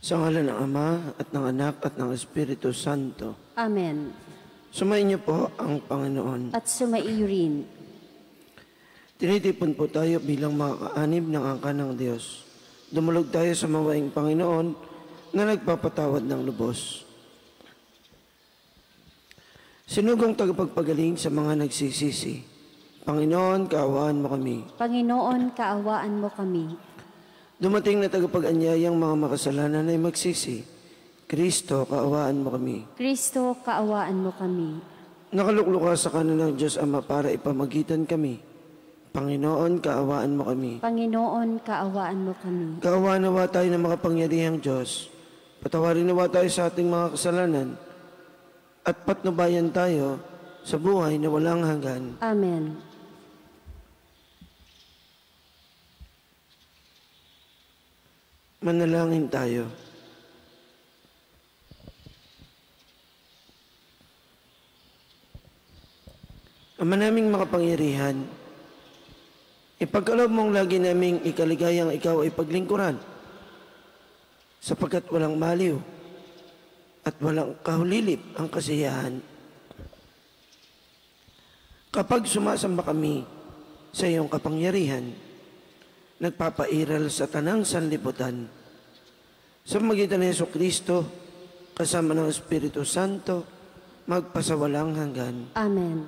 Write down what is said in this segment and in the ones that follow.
Sa ngalan ng Ama at ng Anak at ng Espiritu Santo. Amen. Sumayin niyo po ang Panginoon. At sumaiyo rin. Tinitipon po tayo bilang mga kaanib ng angkan ng Diyos. Dumulog tayo sa mawaing Panginoon na nagpapatawad ng lubos. Sinugong tagapagpagaling sa mga nagsisisi. Panginoon, kaawaan mo kami. Panginoon, kaawaan mo kami. Dumating na tagapag-anyayang mga makasalanan ay magsisi. Kristo, kaawaan mo kami. Kristo, kaawaan mo kami. Nakalukluka sa kanan ng Diyos Ama para ipamagitan kami. Panginoon, kaawaan mo kami. Panginoon, kaawaan mo kami. Kaawaan nawa tayo ng makapangyarihang Diyos. Patawarin nawa tayo sa ating mga kasalanan. At patnubayan tayo sa buhay na walang hanggan. Amen. Manalangin tayo. Ama naming makapangyarihan, ipagkaloob mong lagi naming ikaligayang ikaw ay paglingkuran, sapagkat walang maliw at walang kahulilip ang kasiyahan. Kapag sumasamba kami sa iyong kapangyarihan, nagpapairal sa tanang sanlibutan. Sa magitan ni Jesucristo, kasama ng Espiritu Santo, magpasawalang hanggan. Amen.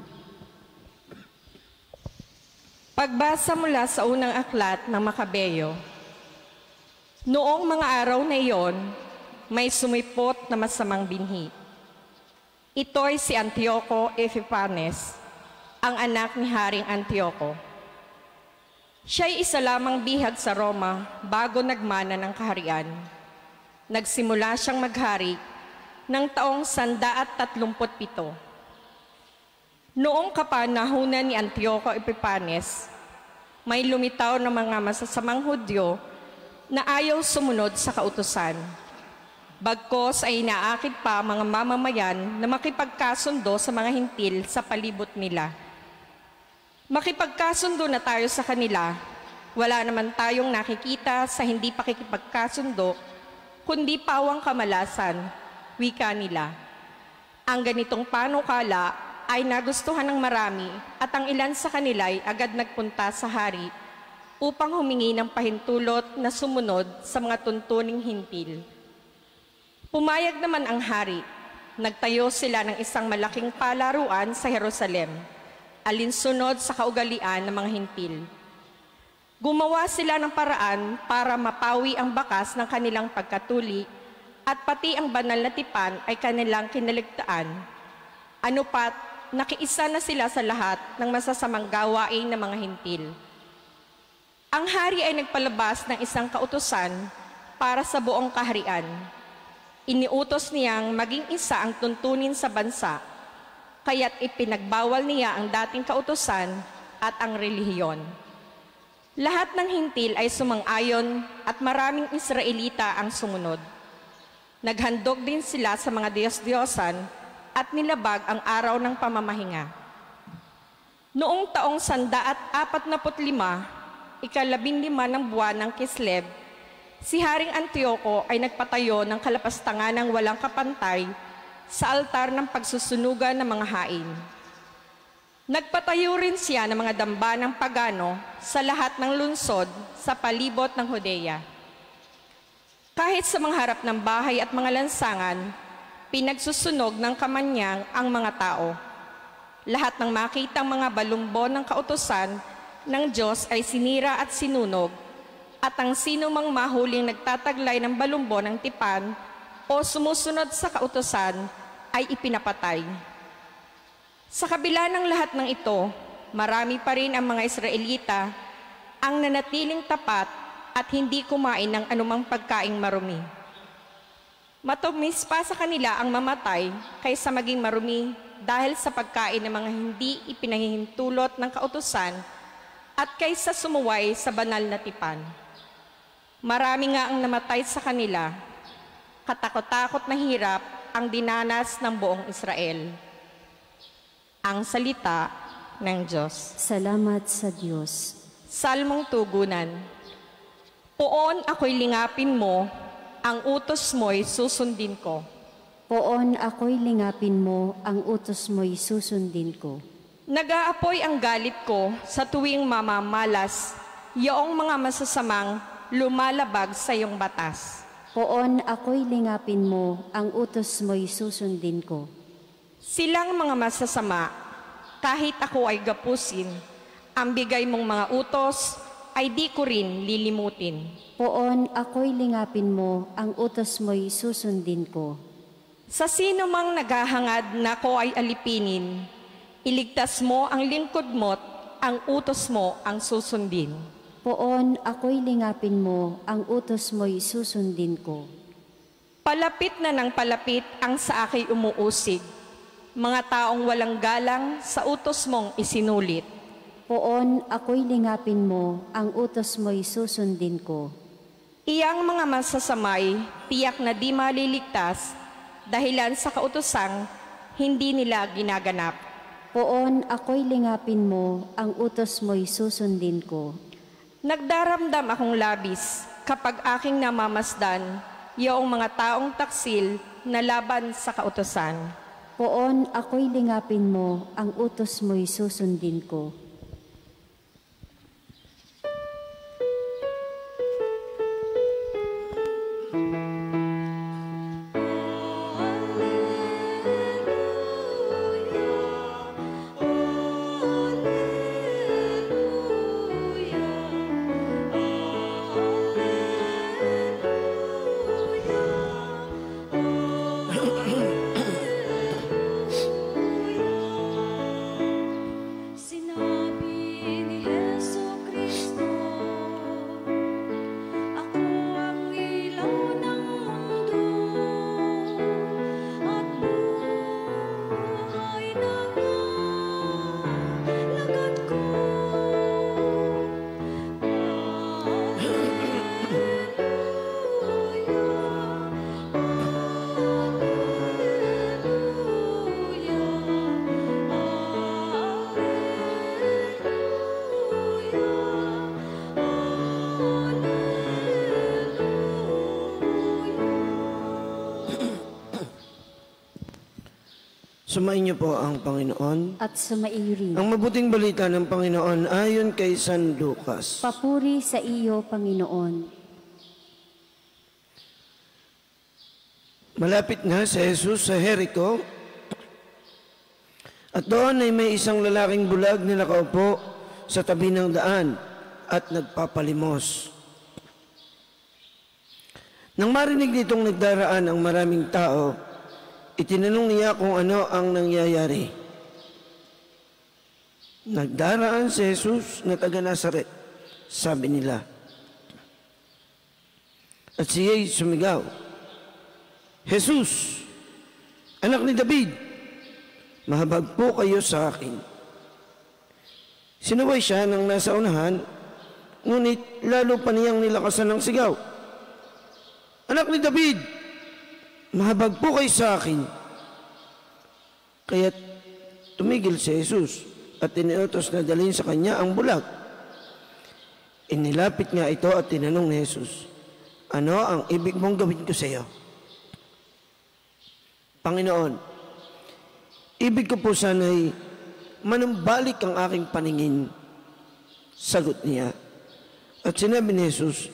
Pagbasa mula sa unang aklat ng Makabeyo. Noong mga araw na iyon, may sumipot na masamang binhi. Ito'y si Antioco Epiphanes, ang anak ni Haring Antioco. Siya'y isa lamang bihag sa Roma bago nagmana ng kaharian. Nagsimula siyang maghari ng taong 137. Noong kapanahunan ni Antioco Epiphanes, may lumitaw ng mga masasamang Hudyo na ayaw sumunod sa kautusan. Bagkos ay inaakit pa mga mamamayan na makipagkasundo sa mga hintil sa palibot nila. Makipagkasundo na tayo sa kanila, wala naman tayong nakikita sa hindi pakikipagkasundo, kundi pawang kamalasan, wika nila. Ang ganitong panukala ay nagustuhan ng marami at ang ilan sa kanila ay agad nagpunta sa hari upang humingi ng pahintulot na sumunod sa mga tuntuning hintil. Pumayag naman ang hari, nagtayo sila ng isang malaking palaruan sa Jerusalem, alinsunod sa kaugalian ng mga hintil. Gumawa sila ng paraan para mapawi ang bakas ng kanilang pagkatuli at pati ang banal na tipan ay kanilang kinaligtaan. Ano pat, nakiisa na sila sa lahat ng masasamang gawain ng mga hintil. Ang hari ay nagpalabas ng isang kautusan para sa buong kaharian. Iniutos niyang maging isa ang tuntunin sa bansa, kaya't ipinagbawal niya ang dating kautusan at ang relihiyon. Lahat ng hintil ay sumang-ayon at maraming Israelita ang sumunod. Naghandog din sila sa mga Diyos-Diyosan at nilabag ang araw ng pamamahinga. Noong taong 145, ika-15 ng buwan ng Kislev, si Haring Antioco ay nagpatayo ng kalapastangan ng walang kapantay sa altar ng pagsusunugan ng mga hain. Nagpatayo rin siya ng mga damba ng pagano sa lahat ng lungsod sa palibot ng Judea. Kahit sa mga harap ng bahay at mga lansangan, pinagsusunog ng kamanyang ang mga tao. Lahat ng makitang mga balumbon ng kautusan ng Diyos ay sinira at sinunog, at ang sino mang mahuling nagtataglay ng balumbon ng tipan o sumusunod sa kautusan ay ipinapatay. Sa kabila ng lahat ng ito, marami pa rin ang mga Israelita ang nanatiling tapat at hindi kumain ng anumang pagkaing marumi. Matumis pa sa kanila ang mamatay kaysa maging marumi dahil sa pagkain ng mga hindi ipinahihintulot ng kautusan at kaysa sumuway sa banal na tipan. Marami nga ang namatay sa kanila. Katakot-takot na hirap ang dinanas ng buong Israel. Ang salita ng Diyos. Salamat sa Diyos. Salmong tugunan. Poon ako'y lingapin mo, ang utos mo'y susundin ko. Poon ako'y lingapin mo, ang utos mo'y susundin ko. Nag-aapoy ang galit ko sa tuwing mamamalas, yaong mga masasamang lumalabag sa iyong batas. Poon ako'y lingapin mo, ang utos mo'y susundin ko. Silang mga masasama, kahit ako ay gapusin, ang bigay mong mga utos ay di ko rin lilimutin. Poon ako'y lingapin mo, ang utos mo'y susundin ko. Sa sino mang naghahangad na ako ay alipinin, iligtas mo ang lingkod mo't ang utos mo ang susundin. Poon ako'y lingapin mo, ang utos mo'y susundin ko. Palapit na ng palapit ang sa akin umuusig, mga taong walang galang sa utos mong isinulit. Poon ako'y lingapin mo, ang utos mo'y susundin ko. Iyang mga masasamay, tiyak na di maliligtas, dahilan sa kautosang hindi nila ginaganap. Poon ako'y lingapin mo, ang utos mo'y susundin ko. Nagdaramdam akong labis kapag aking namamasdan yaong mga taong taksil na laban sa kautosan. Poon ako'y lingapin mo, ang utos mo'y susundin ko. Sumain niyo po ang Panginoon. At sumaiyo rin. Ang mabuting balita ng Panginoon ayon kay San Lucas. Papuri sa iyo, Panginoon. Malapit na si Jesus sa Jericho, at doon ay may isang lalaking bulag na nakaupo sa tabi ng daan at nagpapalimos. Nang marinig nitong nagdaraan ang maraming tao, itinanong niya kung ano ang nangyayari. Nagdaraan si Jesus na taga Nazaret, sabi nila. At siya'y sumigaw, Jesus, anak ni David, mahabag po kayo sa akin. Sinuway siya ng nasa unahan, ngunit lalo pa niyang nilakasan ng sigaw. Anak ni David, mahabag po kayo sa akin. Kaya't tumigil si Jesus at iniutos na dalhin sa kanya ang bulag. Inilapit nga ito at tinanong ni Jesus, ano ang ibig mong gawin ko sa iyo? Panginoon, ibig ko po sana'y manumbalik ang aking paningin. Sagot niya. At sinabi ni Jesus,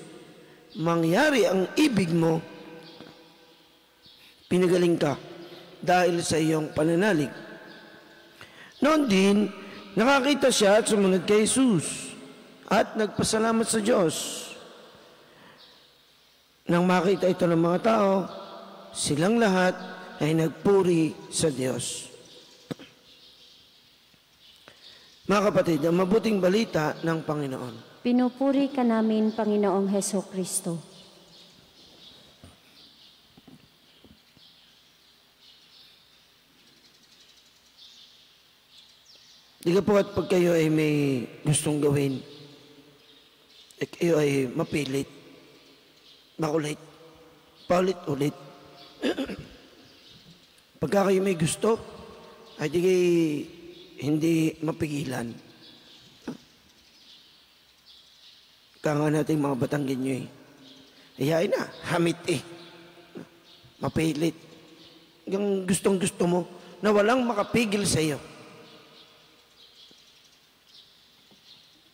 mangyari ang ibig mo, pinagaling ka dahil sa iyong pananalig. Noon din, nakakita siya at sumunod kay Jesus at nagpasalamat sa Diyos. Nang makita ito ng mga tao, silang lahat ay nagpuri sa Diyos. Mga kapatid, ang mabuting balita ng Panginoon. Pinupuri ka namin, Panginoong Heso Kristo. Di ka po at pag kayo ay may gustong gawin, kayo ay mapilit, makulit, paulit-ulit. Pagka kayo may gusto, ay di kayo hindi mapigilan. Kaya nga natin mga Batanggenyo eh. Ayain na, hamit eh. mapilit. Yung gustong-gusto mo na walang makapigil sa iyo.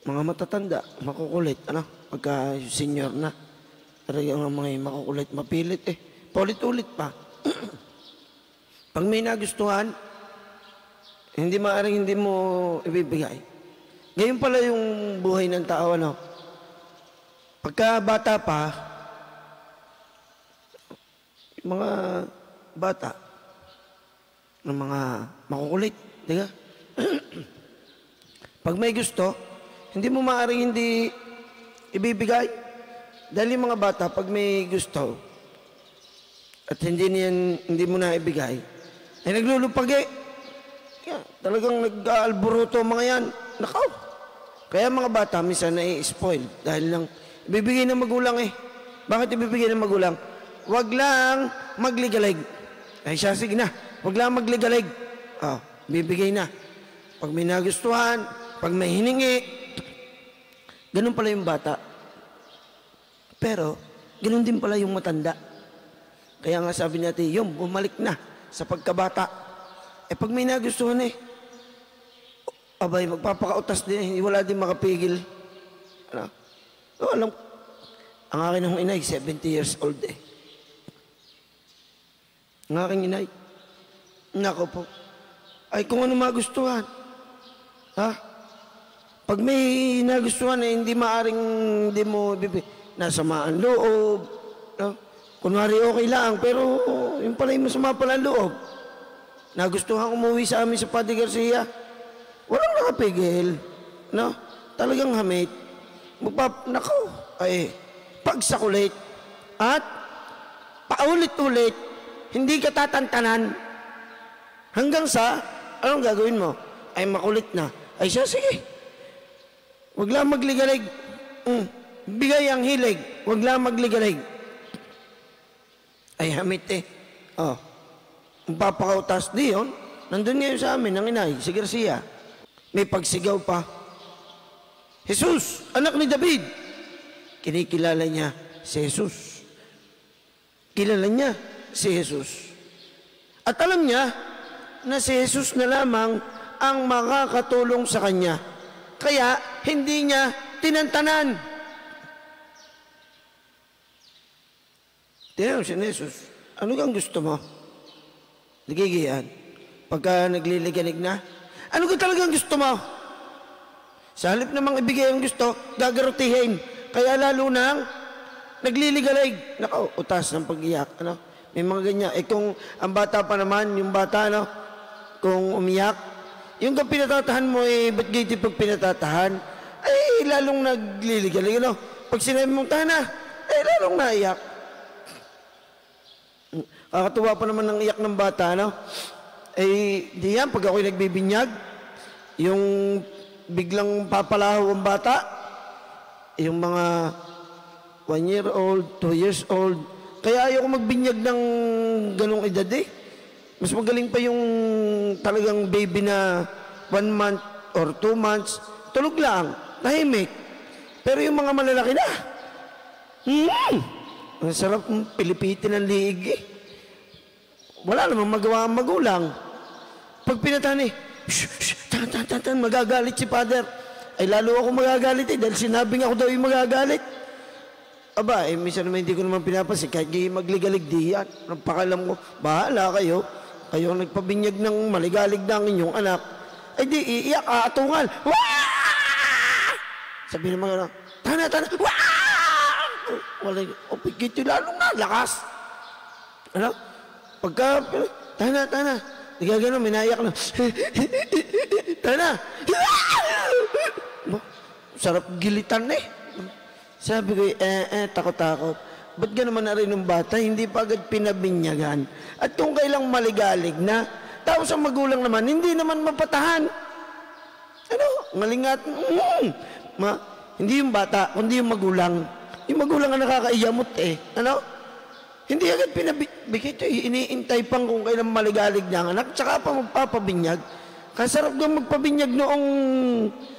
Mga matatanda, makukulit, pagka senior na. Pero yung mga makukulit, mapilit paulit-ulit pa. Pag may nagustuhan, hindi maaring hindi mo ibibigay. Ngayon pala yung buhay ng tao, Pagka bata pa, yung mga bata, ng mga makukulit, di ba? Pag may gusto, hindi mo maaaring hindi ibibigay. Dahil yung mga bata, pag may gusto, at hindi mo na ibigay, ay naglulupagi. Kaya talagang nag-aalburuto mga yan. Nakaw. Kaya mga bata, minsan na-spoil. Dahil lang, ibibigay ng magulang Bakit ibibigay ng magulang? Wag lang magligalig. Ay siya, sige na. Wag lang magligalig. Bibigay na. Pag may nagustuhan, pag may hiningi, ganun pala yung bata. Pero, ganun din pala yung matanda. Kaya nga sabi natin, yung bumalik na sa pagkabata. Pag may nagustuhan abay, magpapakautas din wala din makapigil. Alam, ang akin ng inay, 70 years old Ang aking inay, nako po, ay kung ano magustuhan. Pag may nagustuhan hindi maaring hindi mo nasamaan loob. Kunwari okay lang, pero yung pala yung masama pala loob. Nagustuhan umuwi sa amin sa Padre Garcia. Walang nakapigil. Talagang hamit. Pagsakulit. At paulit-ulit, hindi ka tatantanan. Hanggang sa, anong gagawin mo? Ay makulit na. Ay siya, sige. Wag lang magligalig. Bigay ang hilig. Wag lang magligalig. Ay hamit Ang papakautas di yun. Nandun ngayon sa amin, ang inay, si Garcia. May pagsigaw pa. Jesus, anak ni David. Kinikilala niya si Jesus. Kilala niya si Jesus. At alam niya na si Jesus na lamang ang makakatulong sa kanya. Kaya hindi niya tinantanan. Tinanong si Jesus, ano kang gusto mo? Nagigiyan. Pagka nagliliganig na, ano ka talagang gusto mo? Sa halip namang ibigay ang gusto, gagarutihin. Kaya lalo nang nagliligalig. Nako, utas ng pag-iyak. May mga ganyan. Kung ang bata pa naman, yung bata, kung umiyak, yung kang pinatatahan mo, ba't giti pag pinatatahan? Ay, lalong nagliligalig. Pag sinabi mong tana, ay lalong naiyak. Kakatuwa pa naman ng iyak ng bata, di yan, pag ako'y nagbibinyag, yung biglang papalaho ang bata, yung mga 1 year old, 2 years old, kaya ayoko magbinyag ng ganong edad Mas magaling pa yung talagang baby na 1 month or 2 months, tulog lang, tahimik. Pero yung mga malalaki na, ang sarap pilipitin ng liig Wala namang magawa ang magulang. Pag pinatahan magagalit si Father. Ay lalo ako magagalit dahil sinabing ako daw yung magagalit. Aba, minsan naman hindi ko naman pinapansin. Kahit magligalig di yan. Napakalam ko, bahala kayo. Kayo ang nagpabinyag ng maligalig na ang inyong anak. Ay di, iiyak, aatungal. Waaah! Sabi ng mga, tana. Waaah! Wala, pigit yung lalong na, lakas. Pagka, tana. Nagagano, minayak na. Tana. Sarap gilitan Sabi ko, takot-takot. Ba't gano'n na rin ng bata, hindi pa agad pinabinyagan? At kung kailang maligalig na, tapos ang magulang naman, hindi naman mapatahan. Ngalingat. Hindi yung bata, kundi yung magulang. Yung magulang ang nakakaiyamot Hindi agad pinabikit. Iniintay pang kung kailang maligalig na ang anak, tsaka pa magpapabinyag. Kasarap kang magpabinyag noong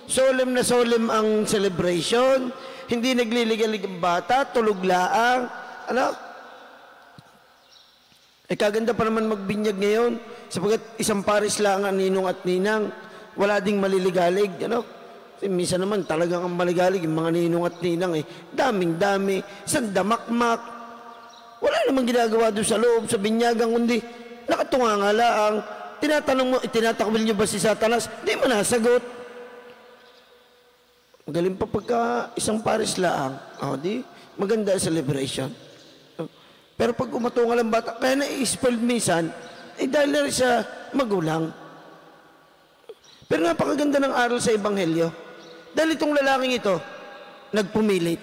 solemn ang celebration. Hindi nagliligalig ang bata, tulog laang. Kaganda pa naman magbinyag ngayon, sapagkat isang pares lang ang ninong at ninang, wala ding maliligalig, ano? Kasi minsan naman talagang ang maligalig, yung mga ninong at ninang daming-dami, isang damakmak. Wala namang ginagawa doon sa loob, sa binyagang, kundi nakatunga nga lang. Tinatanong mo, tinatakwil niyo ba si Satanas? Di mo nasagot. Magaling pa pagka isang pares lang, di maganda ang celebration. Pero pag umatunga lang bata, kaya na-spoiled minsan, dahil na rin sa magulang. Pero napakaganda ng aral sa Ebanghelyo. Dahil itong lalaking ito, nagpumilit.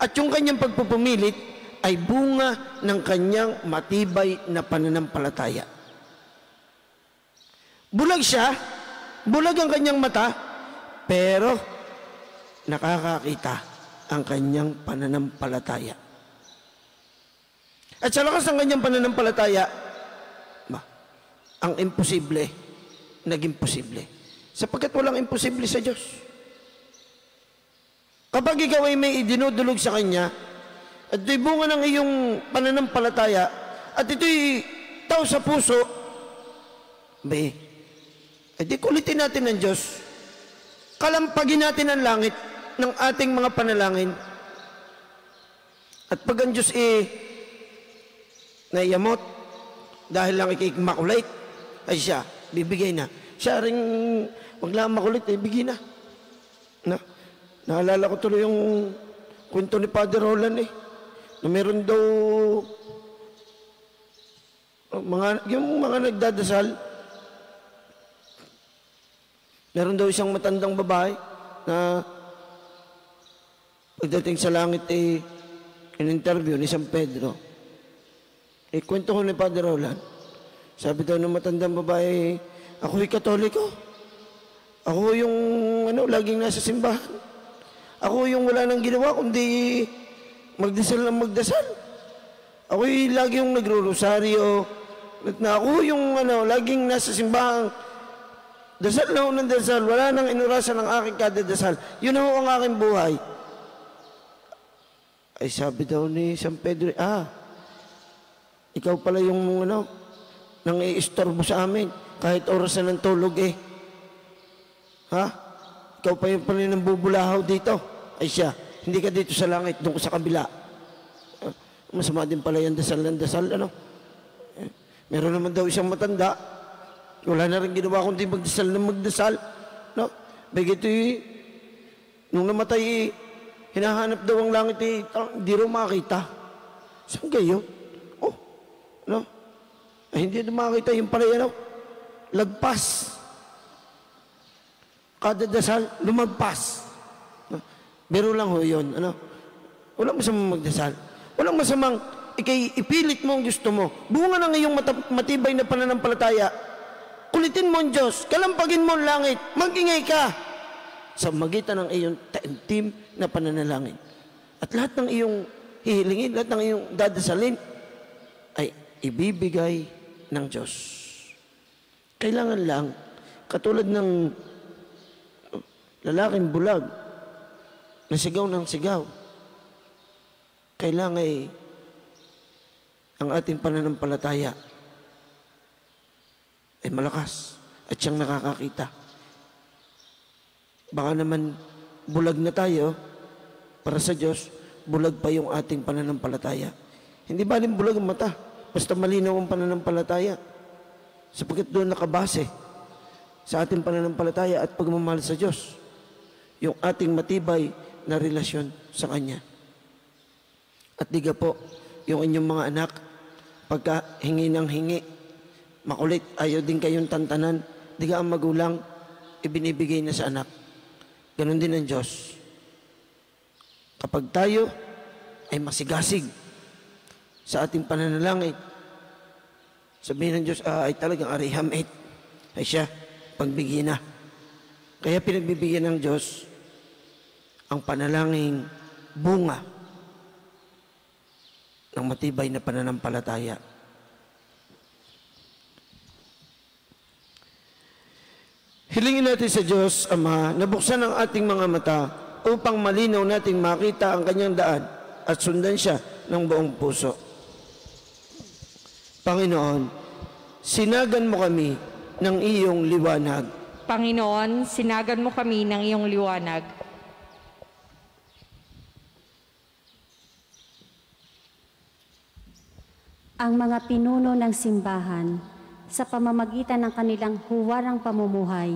At yung kanyang pagpupumilit ay bunga ng kanyang matibay na pananampalataya. Bulag siya, bulag ang kanyang mata, pero nakakakita ang kanyang pananampalataya. At sa lakas ng kanyang pananampalataya, ang imposible, naging posible. Sapagkat walang imposible sa Diyos. Kapag ikaw ay may idinudulog sa Kanya, at ito'y bunga ng iyong pananampalataya, at ito'y tao sa puso, di kulitin natin ng Diyos. Kalampagin natin ang langit ng ating mga panalangin. At pag ang Diyos naiyamot, dahil lang makulit, ay siya, bibigay na. Siya rin, wag lang makulit, bigay na. Naalala ko tuloy yung kwento ni Father Roland na meron daw yung mga nagdadasal, meron daw isang matandang babae na pagdating sa langit in-interview ni San Pedro. Kwento ko ni Father Roland. Sabi daw ng matandang babae, ako'y Katoliko. Ako yung laging nasa simbahan. Ako yung wala nang ginawa kundi magdasal ng magdasal. Ako'y lagi yung nagro-rosaryo. Ako yung laging nasa simbahan. Dasal na ng dasal. Wala nang inurasan ng aking kadadasal. Yun ang aking buhay. Ay sabi daw ni San Pedro, ikaw pala yung nang i-istorbo sa amin kahit oras na ng tulog Ikaw pa yung pala nang bubulahaw dito. Ay siya, hindi ka dito sa langit, doon ka sa kabila. Masama din pala yung dasal ng dasal, meron naman daw isang matanda, wala na rin ginawa kundi magdasal ng magdasal. Bagito nung namatay hinahanap daw ang langit hindi rin makita. Saan kayo? Hindi na makita yung pala lagpas. Kada dasal, lumagpas. Biro lang ho yun. Walang masamang magdasal. Walang masamang ipilit mo ang gusto mo. Bunga ng iyong matibay na pananampalataya. Kulitin mo ang Diyos. Kalampagin mo ang langit. Mag-ingay ka sa magitan ng iyong taimtim na pananalangin. At lahat ng iyong hihilingin, lahat ng iyong dadasalin ay ibibigay ng Diyos. Kailangan lang, katulad ng lalaking bulag na sigaw ng sigaw, kailangan ang ating pananampalataya ay malakas at siyang nakakakita. Baka naman bulag na tayo para sa Diyos, bulag pa yung ating pananampalataya. Hindi baling bulag ang mata, basta malinaw ang pananampalataya. Sapagkat doon nakabase sa ating pananampalataya at pagmamahal sa Diyos, yung ating matibay na relasyon sa Kanya. At diga po, yung inyong mga anak, pagka hingi ng hingi, makulit, ayaw din kayong tantanan, diga ang magulang, ibinibigay na sa anak. Ganon din ang Diyos. Kapag tayo ay masigasig sa ating pananalangin, sabihin ng Diyos, ay talagang arihamit, ay siya, pagbigyan na. Kaya pinagbibigyan ng Diyos ang panalangin bunga ng matibay na pananampalataya. Hilingin natin sa Diyos, Ama, na buksan ang ating mga mata upang malinaw nating makita ang Kanyang daan at sundan siya ng buong puso. Panginoon, sinagan mo kami ng iyong liwanag. Panginoon, sinagan mo kami ng iyong liwanag. Ang mga pinuno ng simbahan, sa pamamagitan ng kanilang huwarang pamumuhay,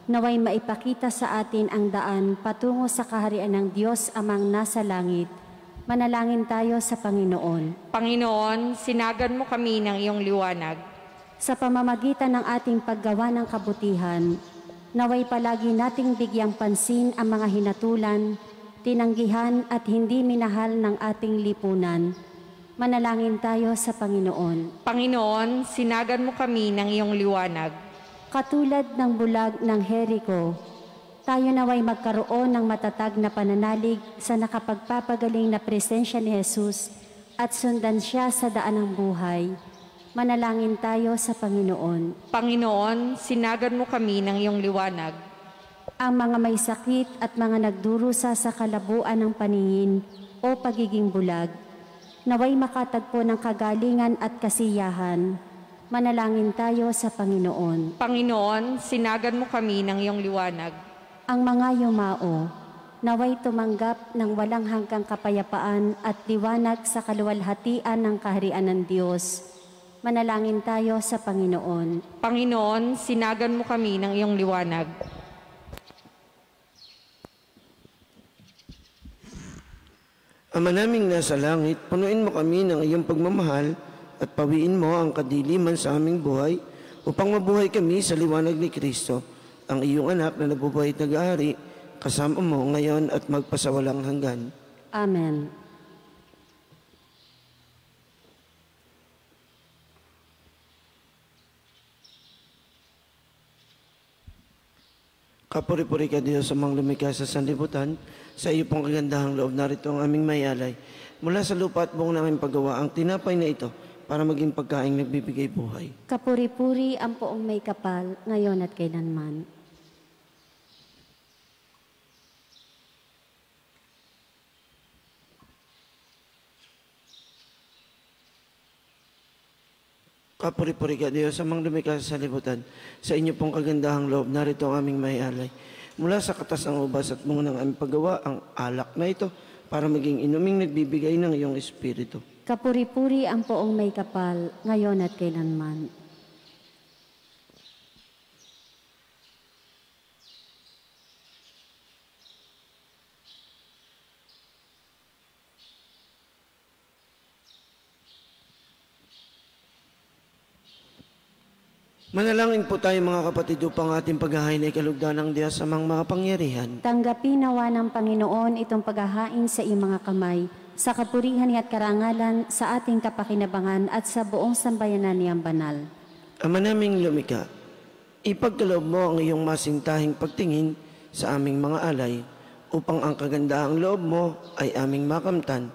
naway maipakita sa atin ang daan patungo sa kaharian ng Diyos Amang nasa langit. Manalangin tayo sa Panginoon. Panginoon, sinagan mo kami ng iyong liwanag. Sa pamamagitan ng ating paggawa ng kabutihan, naway palagi nating bigyang pansin ang mga hinatulan, tinanggihan at hindi minahal ng ating lipunan. Manalangin tayo sa Panginoon. Panginoon, sinagan mo kami ng iyong liwanag. Katulad ng bulag ng Jericho, tayo naway magkaroon ng matatag na pananalig sa nakapagpapagaling na presensya ni Jesus at sundan siya sa daan ng buhay. Manalangin tayo sa Panginoon. Panginoon, sinagan mo kami ng iyong liwanag. Ang mga may sakit at mga nagdurusa sa kalabuan ng paningin o pagiging bulag, naway makatagpo ng kagalingan at kasiyahan. Manalangin tayo sa Panginoon. Panginoon, sinagan mo kami ng iyong liwanag. Ang mga yumao, naway tumanggap ng walang hanggang kapayapaan at liwanag sa kaluwalhatian ng kaharian ng Diyos. Manalangin tayo sa Panginoon. Panginoon, sinagan mo kami ng iyong liwanag. Ama naming nasa langit, punuin mo kami ng iyong pagmamahal at pawiin mo ang kadiliman sa aming buhay upang mabuhay kami sa liwanag ni Kristo, ang iyong anak na nabubuhay at nag-aari, kasama mo ngayon at magpasawalang hanggan. Amen. Kapuri-puri ka Diyos sa mga lumikha sa sanlibutan, sa iyo pong kagandahang loob narito ang aming mayalay. Mula sa lupa at buong namin paggawa ang tinapay na ito para maging pagkaing nagbibigay buhay. Kapuri-puri ang poong may kapal, ngayon at kailanman. Kapuri-puri ka Diyos sa mga lumikha sa sanlibutan, sa inyo pong kagandahang loob narito ang aming mayalay. Mula sa katas ng ubas at bunga ng aming paggawa ang alak na ito para maging inuming nagbibigay ng iyong espiritu. Kapuri-puri ang poong may kapal, ngayon at kailanman. Manalangin po tayo mga kapatid upang ating paghahain ay kalugdan ng Diyos sa mga pangyarihan. Tanggapin nawa ng Panginoon itong paghahain sa iyong mga kamay, sa kapurihan at karangalan, sa ating kapakinabangan at sa buong sambayanan niyang banal. Ama naming lumikha, ipagkaloob mo ang iyong masintahing pagtingin sa aming mga alay, upang ang kagandahang loob mo ay aming makamtan,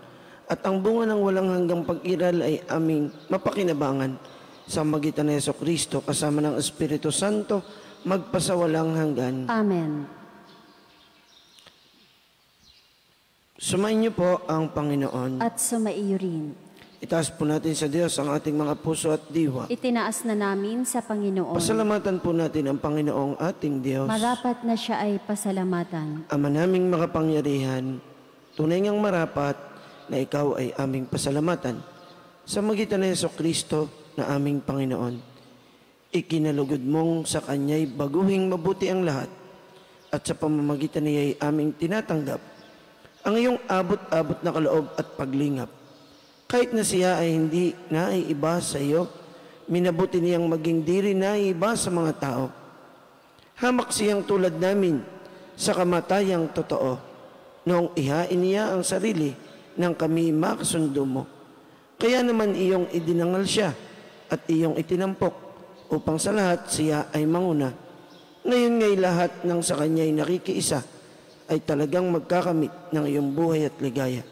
at ang bunga ng walang hanggang pag-iral ay aming mapakinabangan, sa magitan ni Jesucristo kasama ng Espiritu Santo, magpasawalang hanggan. Amen. Sumain niyo po ang Panginoon. At sumaiyo rin. Itaas po natin sa Diyos ang ating mga puso at diwa. Itinaas na namin sa Panginoon. Pasalamatan po natin ang Panginoong ating Diyos. Marapat na siya ay pasalamatan. Ama naming makapangyarihan, tunay ngang marapat na ikaw ay aming pasalamatan. Sa magitan ni Jesucristo na aming Panginoon, ikinalugod mong sa Kanya'y baguhing mabuti ang lahat, at sa pamamagitan niya'y aming tinatanggap ang iyong abot-abot na kaloob at paglingap. Kahit na siya ay hindi naiiba sa iyo, minabuti niyang maging diri naiiba sa mga tao. Hamak siyang tulad namin sa kamatayang totoo, noong ihain niya ang sarili nang kami makasundo mo. Kaya naman iyong idinangal siya at iyong itinampok upang sa lahat siya ay manguna. Ngayon ngay lahat ng sa kanya'y nakikiisa ay talagang magkakamit ng iyong buhay at ligaya.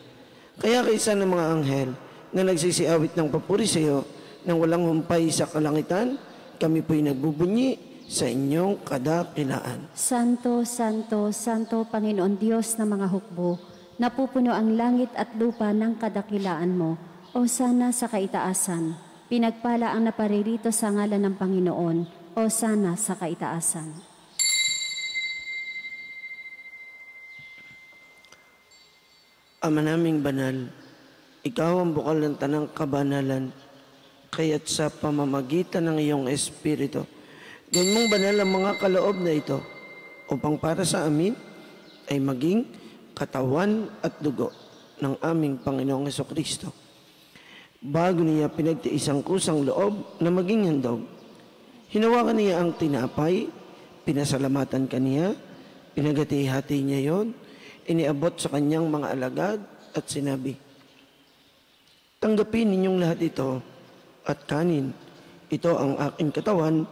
Kaya kaysa ng mga anghel na nagsisiawit ng papuri sa iyo nang walang humpay sa kalangitan, kami po'y nagbubunyi sa inyong kadakilaan. Santo, Santo, Santo, Panginoon Diyos ng mga hukbo, napupuno ang langit at lupa ng kadakilaan mo, o sana sa kaitaasan. Pinagpala ang naparirito sa ngalan ng Panginoon, o sana sa kaitaasan. Ama naming banal, ikaw ang bukal ng tanang kabanalan, kaya't sa pamamagitan ng iyong Espiritu, gawin mong banal ang mga kaloob na ito, upang para sa amin ay maging katawan at dugo ng aming Panginoong Hesukristo. Bago niya pinagtiis ang kusang loob na maging handog, hinawakan niya ang tinapay, pinasalamatan kaniya, pinagati-hati niya yon, iniabot sa kanyang mga alagad at sinabi, "Tanggapin ninyong lahat ito at kanin. Ito ang aking katawan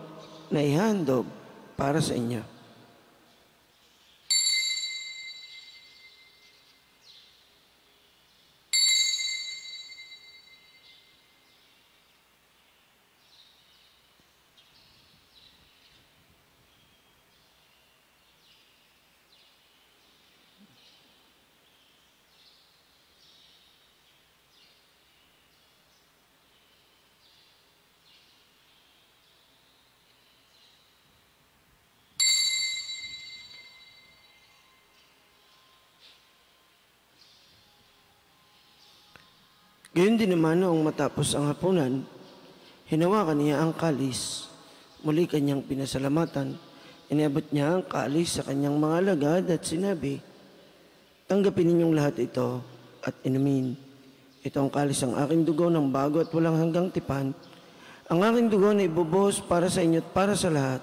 na ihandog para sa inyo." Gayon din naman noong matapos ang hapunan, hinawakan niya ang kalis. Muli kanyang pinasalamatan. Iniabot niya ang kalis sa kanyang mga alagad at sinabi, "Tanggapin ninyong lahat ito at inumin. Ito ang kalis ng aking dugo ng bago at walang hanggang tipan. Ang aking dugo na ibubuhos para sa inyo at para sa lahat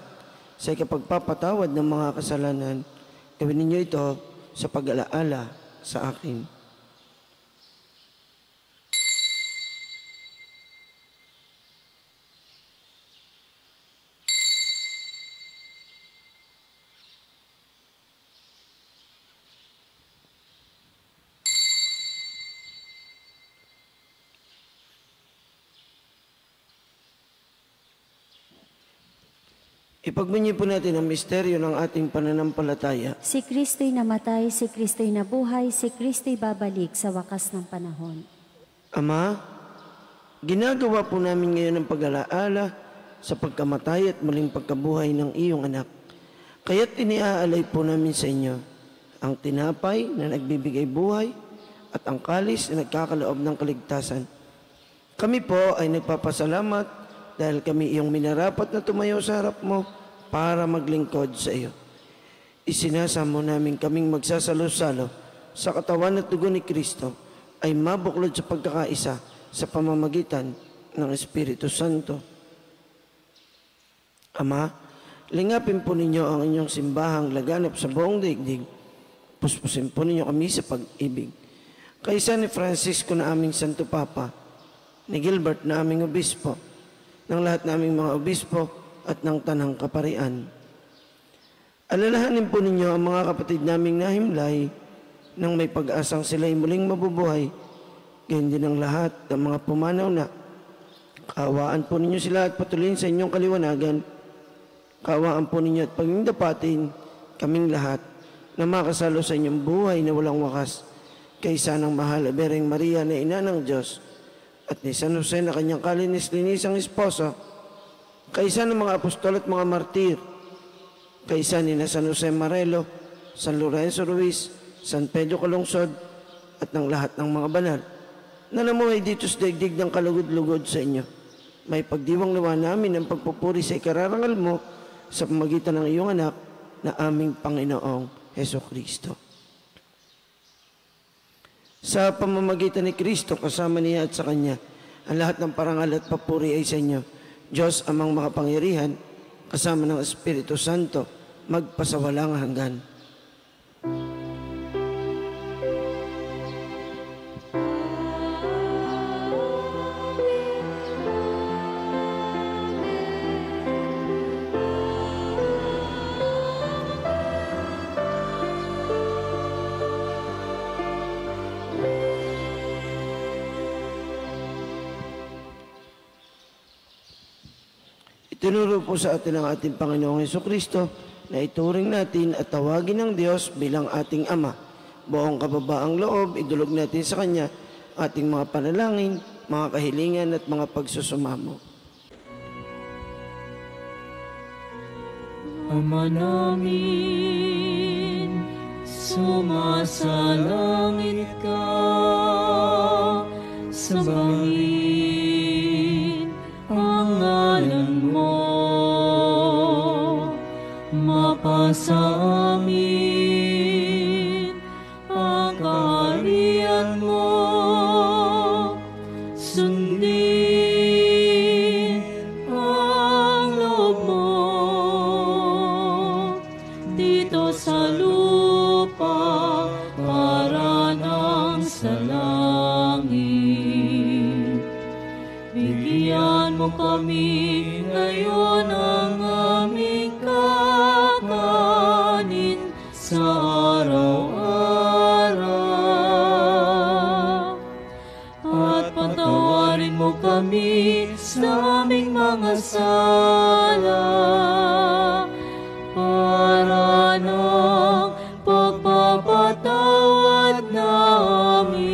sa ikapagpapatawad ng mga kasalanan. Gawin ninyo ito sa pag-alaala sa akin." Ipagbunyi po natin ang misteryo ng ating pananampalataya. Si Kristo'y namatay, si Kristo'y nabuhay, si Kristo'y babalik sa wakas ng panahon. Ama, ginagawa po namin ngayon ang pag-alaala sa pagkamatay at muling pagkabuhay ng iyong anak. Kaya't iniaalay po namin sa inyo ang tinapay na nagbibigay buhay at ang kalis na nagkakaloob ng kaligtasan. Kami po ay nagpapasalamat dahil kami iyong minarapat na tumayo sa harap mo para maglingkod sa iyo. Isinasamo namin kaming magsasalo-salo sa katawan at dugo ni Kristo ay mabuklod sa pagkakaisa sa pamamagitan ng Espiritu Santo. Ama, lingapin po ninyo ang inyong simbahang laganap sa buong daigdig. Puspusin po ninyo kami sa pag-ibig. Kaisa ni Francisco na aming Santo Papa, ni Gilbert na aming obispo, ng lahat naming mga obispo at ng tanang kaparian. Alalahanin po ninyo ang mga kapatid naming nahimlay nang may pag-asang sila'y muling mabubuhay. Ganyan din ang lahat ng mga pumanaw na. Kaawaan po ninyo sila at patuloyin sa inyong kaliwanagan. Kaawaan po ninyo at pagmindapatin kaming lahat na makasalo sa inyong buhay na walang wakas. Kaysa ng mahal Bereng Maria na ina ng Diyos at ni San Jose na kanyang kalinis-linisang esposo, kaysa ng mga apostol at mga martir, kaysa ni na San Jose Marelo, San Lorenzo Ruiz, San Pedro Calungsod, at ng lahat ng mga banal, na namuhay dito sa daigdig ng kalugod-lugod sa inyo. May pagdiwang nawa namin ang pagpupuri sa ikararangal mo sa pamagitan ng iyong anak na aming Panginoong Hesukristo. Sa pamamagitan ni Kristo, kasama niya at sa Kanya, ang lahat ng parangal at papuri ay sa inyo, Diyos amang makapangyarihan, kasama ng Espiritu Santo, magpasawalang hanggan. Itinuro po sa atin ang ating Panginoong Hesukristo na ituring natin at tawagin ng Diyos bilang ating Ama. Buong kababaang loob, idulog natin sa Kanya ating mga panalangin, mga kahilingan at mga pagsusumamo. Ama namin, sumasalangit ka, sambahin ang ngalan mo, mapasa amin ang kaharian mo, sundin ang loob mo dito sa lupa para nang sa langit. Bigyan mo kami ngayon ang aming kakanin sa araw-araw. At patawarin mo kami sa aming mga sala para ng pagpapatawad namin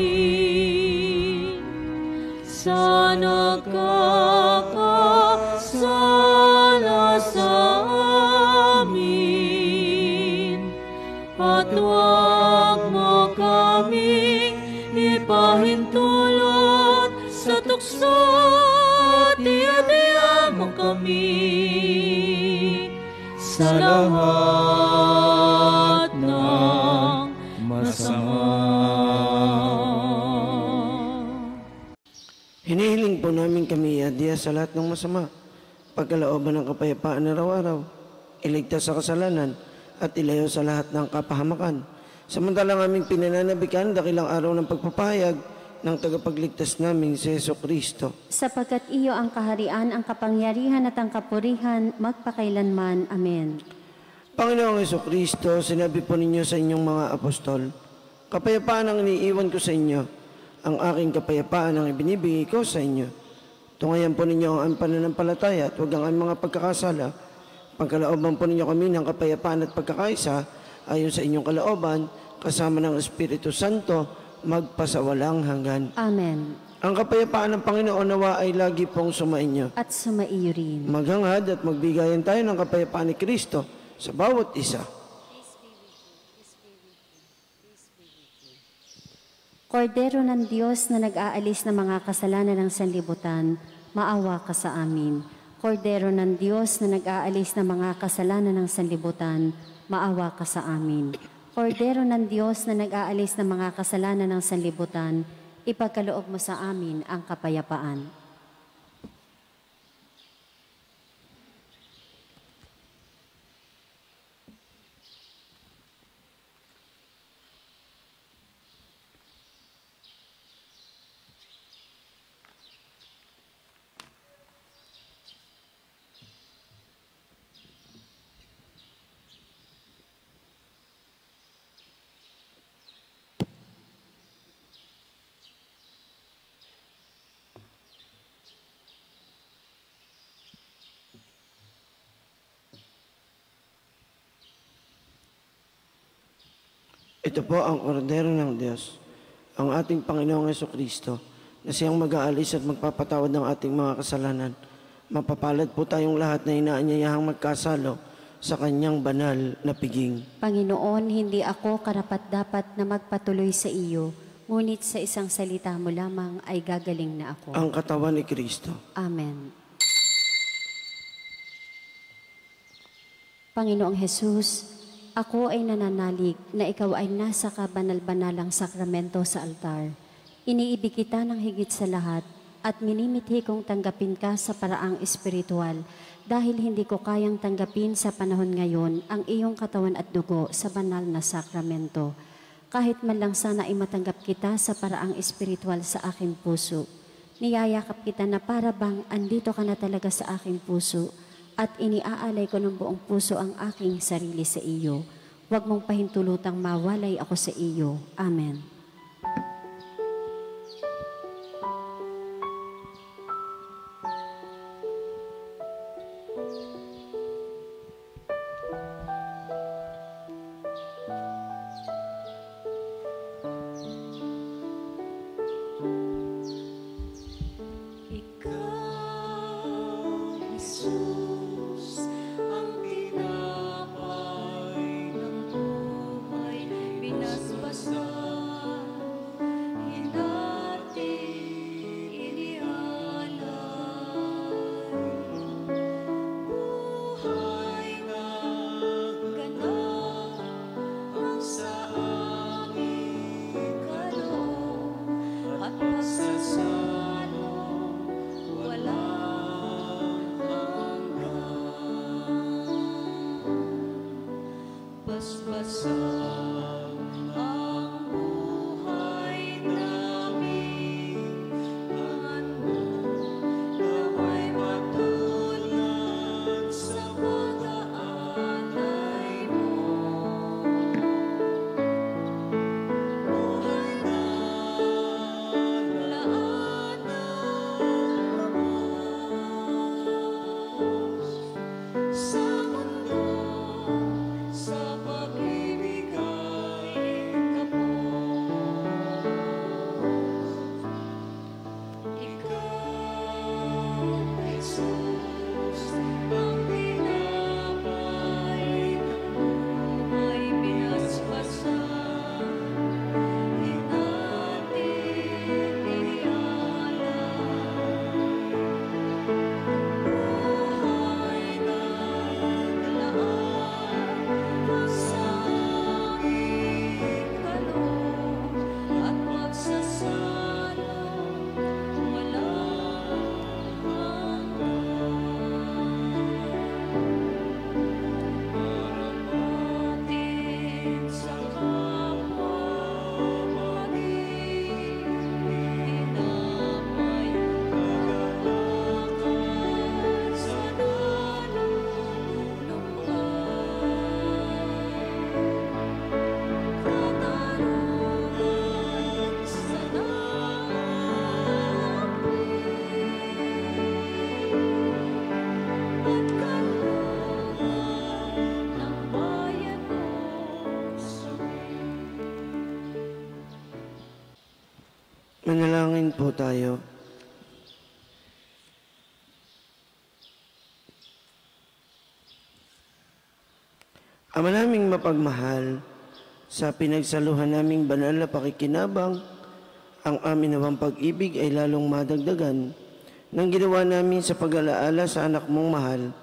sa nagkakasala sa amin. At huwag mo kaming ipahintulot sa tukso, at iadya mo kami sa lahat ng masama. Hinihiling po namin kami iadya sa lahat ng masama, pagkalooban ng kapayapaan araw-araw, iligtas sa kasalanan, at ilayo sa lahat ng kapahamakan. Samantalang aming pinananabikan dakilang araw ng pagpapahayag ng tagapagligtas naming si Jesucristo. Sapagkat iyo ang kaharian, ang kapangyarihan at ang kapurihan magpakailanman. Amen. Panginoong Jesucristo, sinabi po ninyo sa inyong mga apostol, kapayapaan ang iniiwan ko sa inyo, ang aking kapayapaan ang ibinibigay ko sa inyo. Tungayan po ninyo ang pananampalataya at huwag ang mga pagkakasala. Pagkalooban po ninyo kami ng kapayapaan at pagkakaisa ayon sa inyong kalooban, kasama ng Espiritu Santo, magpasawalang hanggan. Amen. Ang kapayapaan ng Panginoon nawa ay lagi pong sumainyo. At sumaiyo rin. Maghangad at magbigayan tayo ng kapayapaan ni Kristo sa bawat isa. Kordero ng Diyos na nag-aalis ng mga kasalanan ng sanlibutan, maawa ka sa amin. Kordero ng Diyos na nag-aalis ng mga kasalanan ng sanlibutan, maawa ka sa amin. Kordero ng Diyos na nag-aalis ng mga kasalanan ng sanlibutan, ipagkaloob mo sa amin ang kapayapaan. Ito po ang kordero ng Diyos, ang ating Panginoong Jesucristo, na siyang mag-aalis at magpapatawad ng ating mga kasalanan. Mapapalad po tayong lahat na inaanyayahang magkasalo sa kanyang banal na piging. Panginoon, hindi ako karapat-dapat na magpatuloy sa iyo, ngunit sa isang salita mo lamang ay gagaling na ako. Ang katawan ni Kristo. Amen. Panginoong Jesus, ako ay nananalig na ikaw ay nasa kabanal-banalang sakramento sa altar. Iniibig kita ng higit sa lahat at minimithi kong tanggapin ka sa paraang espiritual dahil hindi ko kayang tanggapin sa panahon ngayon ang iyong katawan at dugo sa banal na sakramento. Kahit man lang sana ay matanggap kita sa paraang espiritual sa aking puso. Niyayakap kita na para bang andito ka na talaga sa aking puso at iniaalay ko ng buong puso ang aking sarili sa iyo. Huwag mong pahintulutang mawalay ako sa iyo. Amen. basbasang ang buhay namin. At naway matulad sa pag-aalay mo. Buhay na laan ng sa mundo, sa pag-ibig ay kapos. Ikaw, Jesus, ang tinapay ng buhay binasbasan, inating inialay. Buhay naglaan sa aming kaloob at magsasalong walang hanggan. Sa kapwa maging tinapay kagalakan sa katarungan sa napi at kalooban ng bayan mo sa Manalangin po tayo. Ama naming mapagmahal, sa pinagsaluhan naming banal na pakikinabang, ang amin nawang pag-ibig ay lalong madagdagan ng ginawa namin sa pag-alaala sa anak mong mahal,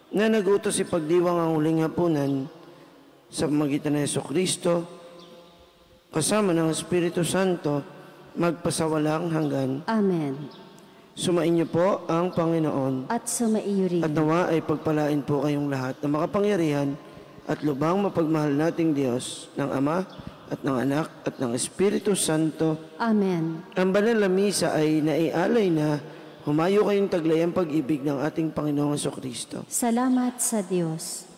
na nag-utos ipagdiwang ang huling hapunan sa pamagitan ng Jesucristo, kasama ng Espiritu Santo, magpasawalang hanggan. Amen. Sumainyo po ang Panginoon. At sumaiyo rin. At nawa ay pagpalain po kayong lahat na makapangyarihan at lubang mapagmahal nating Diyos, ng Ama at ng Anak at ng Espiritu Santo. Amen. Ang banal na misa ay naialay na humayo kayong taglay ang pag-ibig ng ating Panginoong Jesucristo. Salamat sa Diyos.